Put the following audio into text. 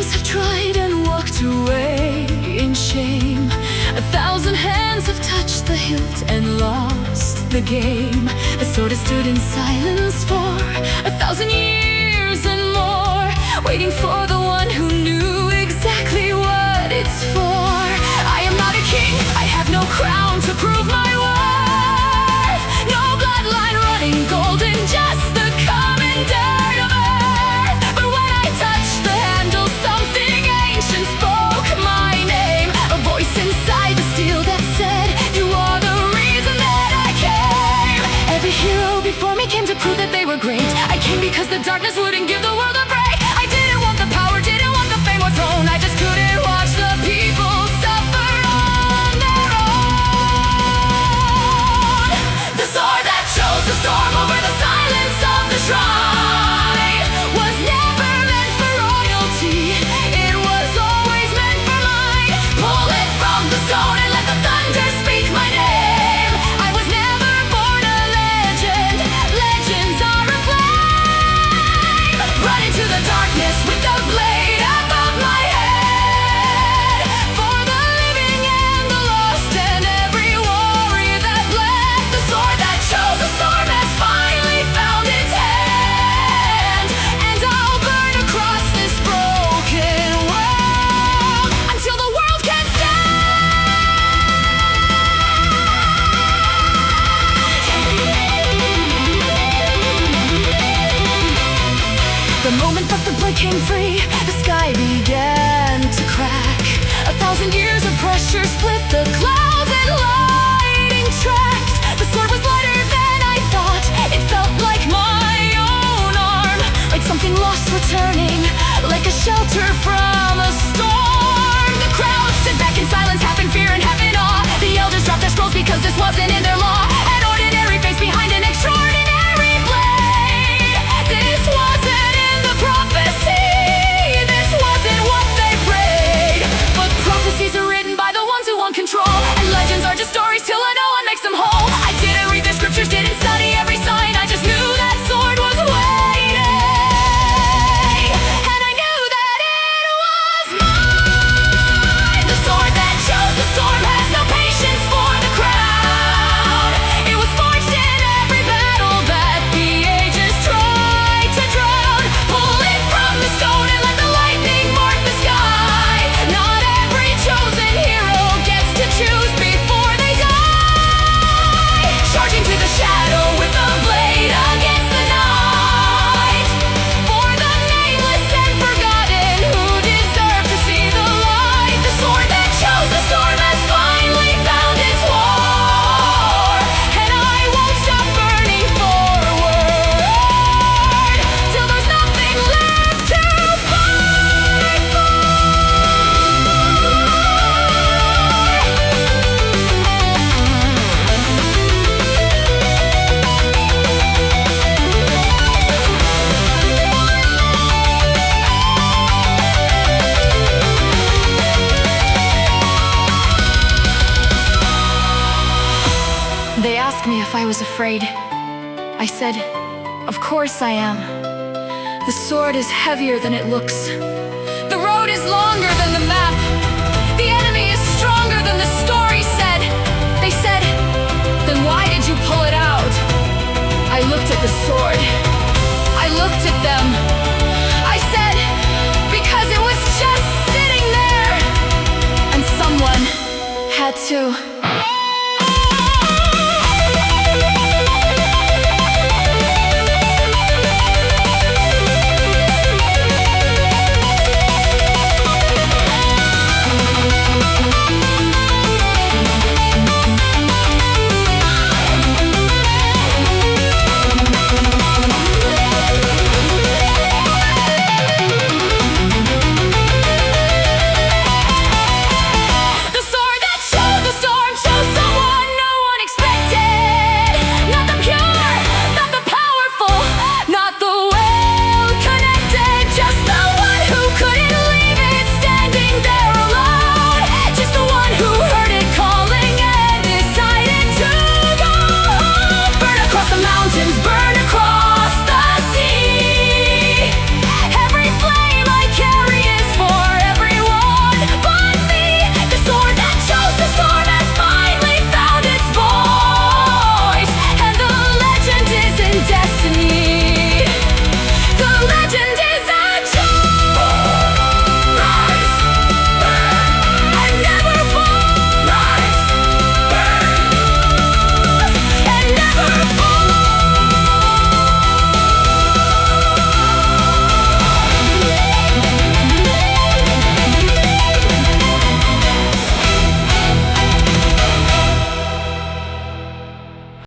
kings have tried and walked away in shame. 1,000 hands have touched the hilt and lost the game. The sword has stood in silence for 1,000 years and more, waiting for the one who knew exactly what it's for. I am not a king, I have no crown to prove my worth. No bloodline running golden, just the common dirt of earth. But when I touched the handle, something ancient spoke my name. A voice inside the steel that said, you are the reason that I came. Every hero before me came to prove that they were great. I came because the darkness wouldn't give the world a break. I didn't want the power, didn't want the fame or throne. I just couldn't watch the people suffer on their own. The sword that chose the storm over the silence of the shrine was never meant for royalty, it was always meant for mine. Pull it from the stone and let the thunder speak my name. I was never born a legend, legends are a flame. Run into the darkness with the blade above my head. For the living and the lost and every warrior that bled. The sword that chose the storm has finally found its hand, and I'll burn across this broken world until the world can't stand. The moment that the blade came free, the sky began to crack. 1,000 years of pressure split the clouds and lightning tracked. The sword was lighter than I thought, it felt like my own arm, like something lost returning, like a shelter from a storm. The crowd stood back in silence, half in fear and half in awe. The elders dropped their scrolls because this wasn't in their law. An ordinary face behind an extraordinary blade. This wasn't in the prophecy, this wasn't what they prayed. But prophecies are written by the ones who want control, and legends are just stories till no one makes them whole. I didn't read the scriptures, didn't study every sign, I just knew that sword was waiting, and I knew that it was mine. The sword that chose the storm has no patience for the crowd. It was forged in every battle that the ages tried to drown. Pull it from the stone and let the lightning mark the sky. Not every chosen hero gets to choose before they die. Charging to the shadow with a blade against the night. For the nameless and forgotten who deserve to see the light. The sword that chose the storm has finally found its war, and I won't stop burning forward till there's nothing left to fight for. They asked me if I was afraid. I said, of course I am. The sword is heavier than it looks. The road is longer than the map. The enemy is stronger than the story said. They said, then why did you pull it out? I looked at the sword.